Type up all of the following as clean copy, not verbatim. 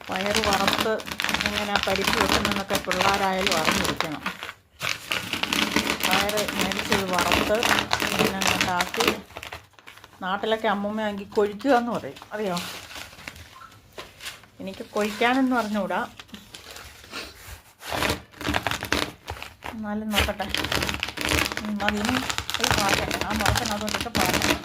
പയർ വറുത്ത് എങ്ങനെ പരിപ്പ് വെക്കുന്നതെന്നൊക്കെ പിള്ളേരായാലും അറിഞ്ഞിരിക്കണം. പയർ മേടിച്ചത് വറുത്ത് ഇങ്ങനെ അങ്ങോട്ടാക്കി, നാട്ടിലൊക്കെ അമ്മൂമ്മയാണെങ്കിൽ കൊഴിക്കുക എന്ന് പറയും, അറിയോ? എനിക്ക് കൊഴിക്കാനെന്ന് പറഞ്ഞുകൂടാ, എന്നാലും നോക്കട്ടെ. അതിന് ഈ പാക്കട്ടെ, ആ മുളക്കനകത്തോട്ടിട്ട് പാക്കട്ടെ.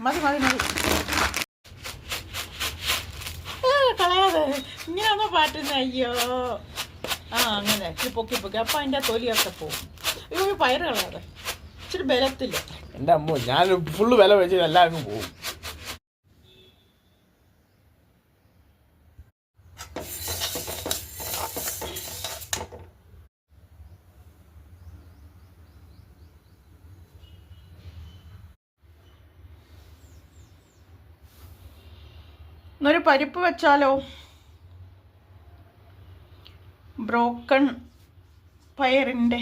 മതി മതി മതി, കളയാതെ ഇങ്ങനെയാണോ പാറ്റുന്നത്? അയ്യോ, അങ്ങനെ ഇച്ചിരി പൊക്കി പൊക്കി, അപ്പം അതിൻ്റെ തൊലിയൊക്കെ പോവും. അയ്യോ, പയറ് കളയാതെ, ഇച്ചിരി ബലത്തില്ല. എൻ്റെ അമ്മ, ഞാൻ ഫുള്ള് വില വെച്ച് എല്ലാം അങ്ങ് പോവും. എന്നൊരു പരിപ്പ് വെച്ചാലോ? ബ്രോക്കൺ പയറിൻ്റെ